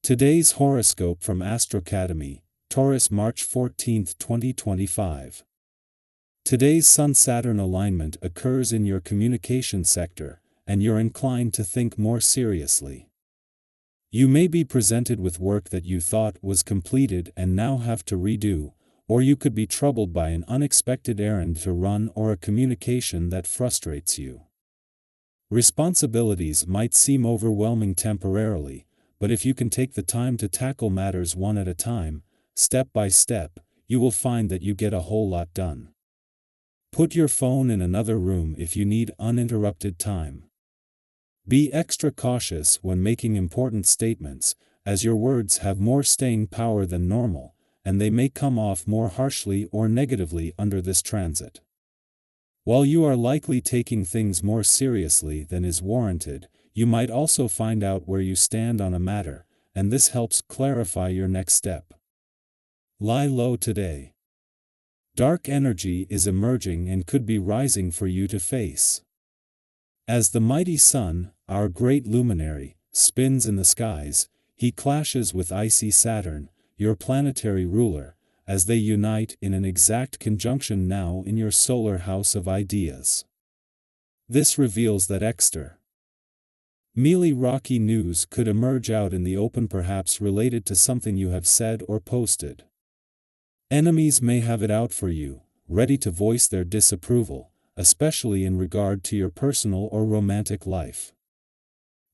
Today's horoscope from Astrocademy, Taurus March 14, 2025. Today's Sun-Saturn alignment occurs in your communication sector, and you're inclined to think more seriously. You may be presented with work that you thought was completed and now have to redo, or you could be troubled by an unexpected errand to run or a communication that frustrates you. Responsibilities might seem overwhelming temporarily, but if you can take the time to tackle matters one at a time, step by step, you will find that you get a whole lot done. Put your phone in another room if you need uninterrupted time. Be extra cautious when making important statements, as your words have more staying power than normal, and they may come off more harshly or negatively under this transit. While you are likely taking things more seriously than is warranted, you might also find out where you stand on a matter, and this helps clarify your next step. Lie low today. Dark energy is emerging and could be rising for you to face. As the mighty sun, our great luminary, spins in the skies, he clashes with icy Saturn, your planetary ruler, as they unite in an exact conjunction now in your solar house of ideas. This reveals that extremely rocky news could emerge out in the open, perhaps related to something you have said or posted. Enemies may have it out for you, ready to voice their disapproval, especially in regard to your personal or romantic life.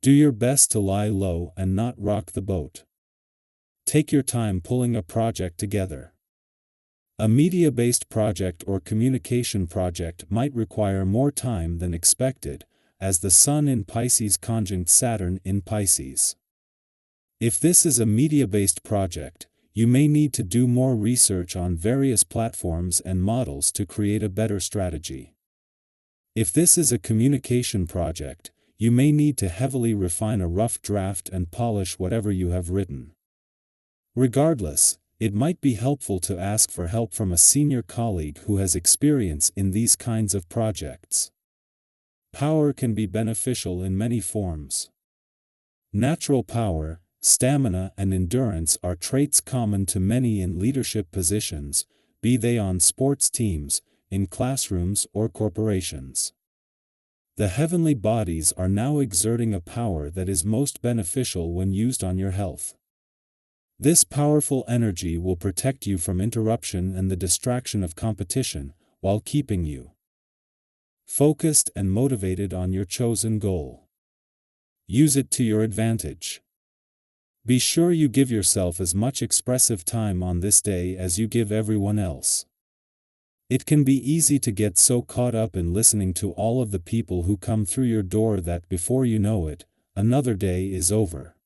Do your best to lie low and not rock the boat. Take your time pulling a project together. A media-based project or communication project might require more time than expected, as the Sun in Pisces conjunct Saturn in Pisces. If this is a media-based project, you may need to do more research on various platforms and models to create a better strategy. If this is a communication project, you may need to heavily refine a rough draft and polish whatever you have written. Regardless, it might be helpful to ask for help from a senior colleague who has experience in these kinds of projects. Power can be beneficial in many forms. Natural power, stamina, and endurance are traits common to many in leadership positions, be they on sports teams, in classrooms, or corporations. The heavenly bodies are now exerting a power that is most beneficial when used on your health. This powerful energy will protect you from interruption and the distraction of competition, while keeping you focused and motivated on your chosen goal. Use it to your advantage. Be sure you give yourself as much expressive time on this day as you give everyone else. It can be easy to get so caught up in listening to all of the people who come through your door that before you know it, another day is over.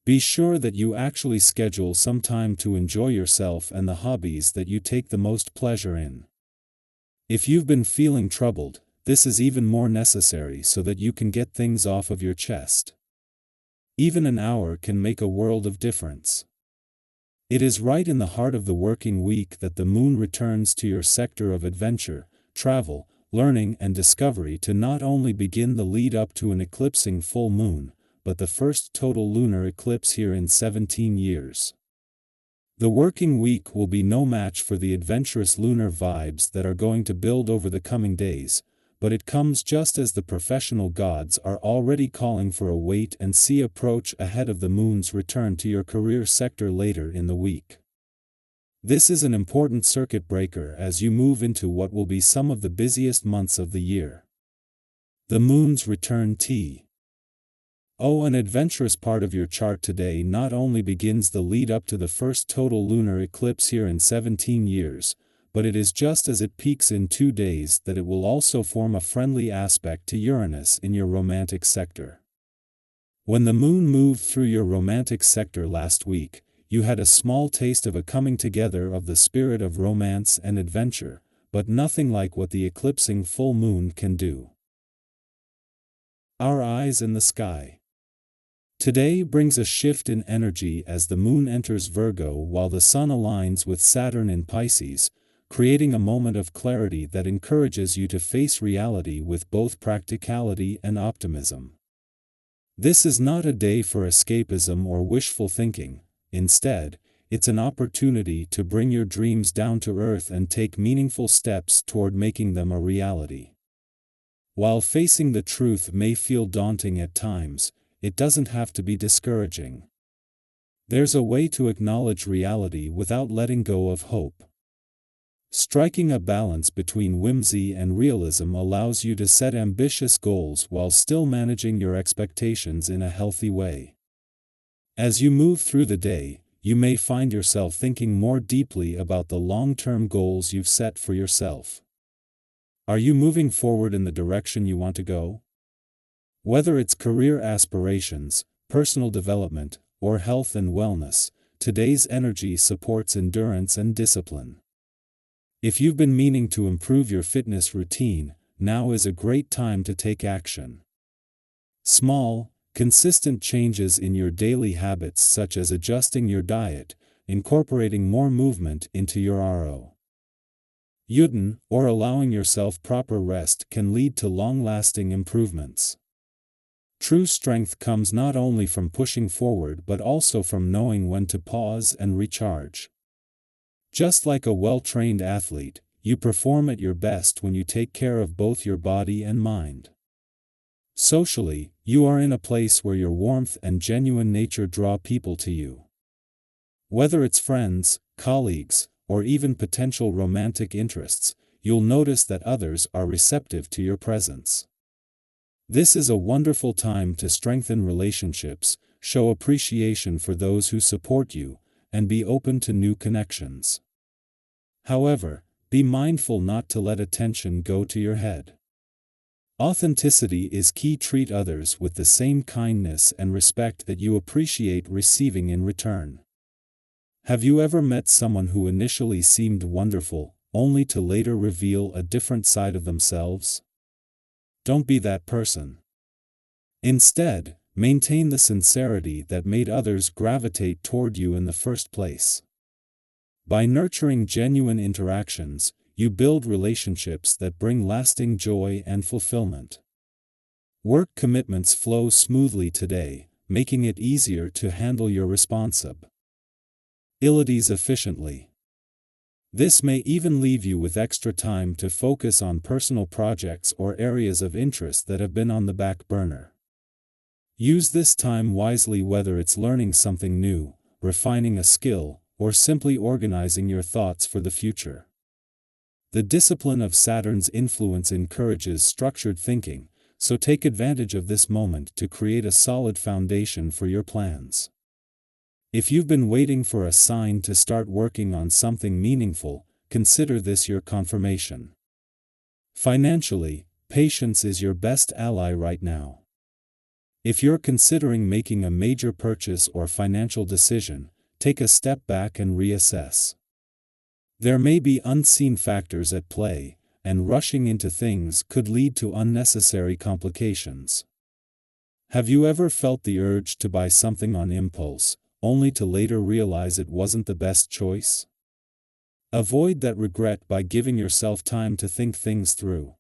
Be sure that you actually schedule some time to enjoy yourself and the hobbies that you take the most pleasure in. If you've been feeling troubled, this is even more necessary so that you can get things off of your chest. Even an hour can make a world of difference. It is right in the heart of the working week that the moon returns to your sector of adventure, travel, learning, and discovery to not only begin the lead up to an eclipsing full moon, but the first total lunar eclipse here in 17 years. The working week will be no match for the adventurous lunar vibes that are going to build over the coming days, but it comes just as the professional gods are already calling for a wait-and-see approach ahead of the moon's return to your career sector later in the week. This is an important circuit breaker as you move into what will be some of the busiest months of the year. The moon's return an adventurous part of your chart today not only begins the lead up to the first total lunar eclipse here in 17 years, but it is just as it peaks in 2 days that it will also form a friendly aspect to Uranus in your romantic sector. When the moon moved through your romantic sector last week, you had a small taste of a coming together of the spirit of romance and adventure, but nothing like what the eclipsing full moon can do. Our eyes in the sky. Today brings a shift in energy as the moon enters Virgo while the sun aligns with Saturn in Pisces, creating a moment of clarity that encourages you to face reality with both practicality and optimism. This is not a day for escapism or wishful thinking. Instead, it's an opportunity to bring your dreams down to earth and take meaningful steps toward making them a reality. While facing the truth may feel daunting at times, it doesn't have to be discouraging. There's a way to acknowledge reality without letting go of hope. Striking a balance between whimsy and realism allows you to set ambitious goals while still managing your expectations in a healthy way. As you move through the day, you may find yourself thinking more deeply about the long-term goals you've set for yourself. Are you moving forward in the direction you want to go? Whether it's career aspirations, personal development, or health and wellness, today's energy supports endurance and discipline. If you've been meaning to improve your fitness routine, now is a great time to take action. Small, consistent changes in your daily habits, such as adjusting your diet, incorporating more movement into your routine, or allowing yourself proper rest, can lead to long-lasting improvements. True strength comes not only from pushing forward but also from knowing when to pause and recharge. Just like a well-trained athlete, you perform at your best when you take care of both your body and mind. Socially, you are in a place where your warmth and genuine nature draw people to you. Whether it's friends, colleagues, or even potential romantic interests, you'll notice that others are receptive to your presence. This is a wonderful time to strengthen relationships, show appreciation for those who support you, and be open to new connections. However, be mindful not to let attention go to your head. Authenticity is key. Treat others with the same kindness and respect that you appreciate receiving in return. Have you ever met someone who initially seemed wonderful, only to later reveal a different side of themselves? Don't be that person. Instead, maintain the sincerity that made others gravitate toward you in the first place. By nurturing genuine interactions, you build relationships that bring lasting joy and fulfillment. Work commitments flow smoothly today, making it easier to handle your responsibilities efficiently. This may even leave you with extra time to focus on personal projects or areas of interest that have been on the back burner. Use this time wisely, whether it's learning something new, refining a skill, or simply organizing your thoughts for the future. The discipline of Saturn's influence encourages structured thinking, so take advantage of this moment to create a solid foundation for your plans. If you've been waiting for a sign to start working on something meaningful, consider this your confirmation. Financially, patience is your best ally right now. If you're considering making a major purchase or financial decision, take a step back and reassess. There may be unseen factors at play, and rushing into things could lead to unnecessary complications. Have you ever felt the urge to buy something on impulse, only to later realize it wasn't the best choice? Avoid that regret by giving yourself time to think things through.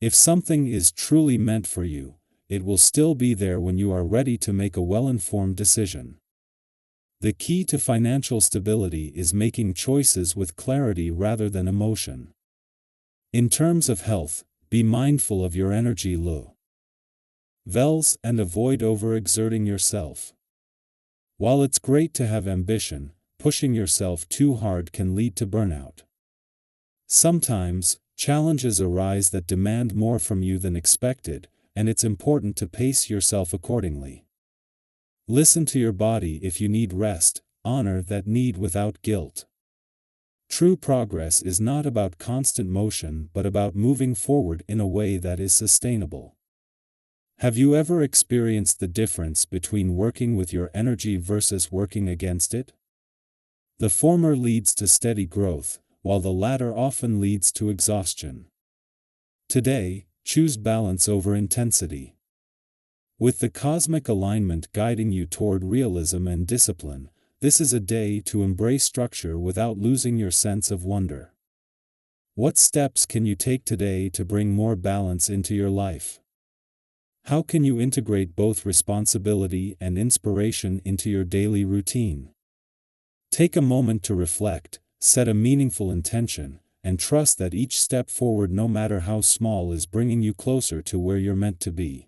If something is truly meant for you, it will still be there when you are ready to make a well-informed decision. The key to financial stability is making choices with clarity rather than emotion. In terms of health, be mindful of your energy levels and avoid overexerting yourself. While it's great to have ambition, pushing yourself too hard can lead to burnout. Sometimes, challenges arise that demand more from you than expected, and it's important to pace yourself accordingly. Listen to your body. If you need rest, honor that need without guilt. True progress is not about constant motion but about moving forward in a way that is sustainable. Have you ever experienced the difference between working with your energy versus working against it? The former leads to steady growth, while the latter often leads to exhaustion. Today, choose balance over intensity. With the cosmic alignment guiding you toward realism and discipline, this is a day to embrace structure without losing your sense of wonder. What steps can you take today to bring more balance into your life? How can you integrate both responsibility and inspiration into your daily routine? Take a moment to reflect, set a meaningful intention, and trust that each step forward, no matter how small, is bringing you closer to where you're meant to be.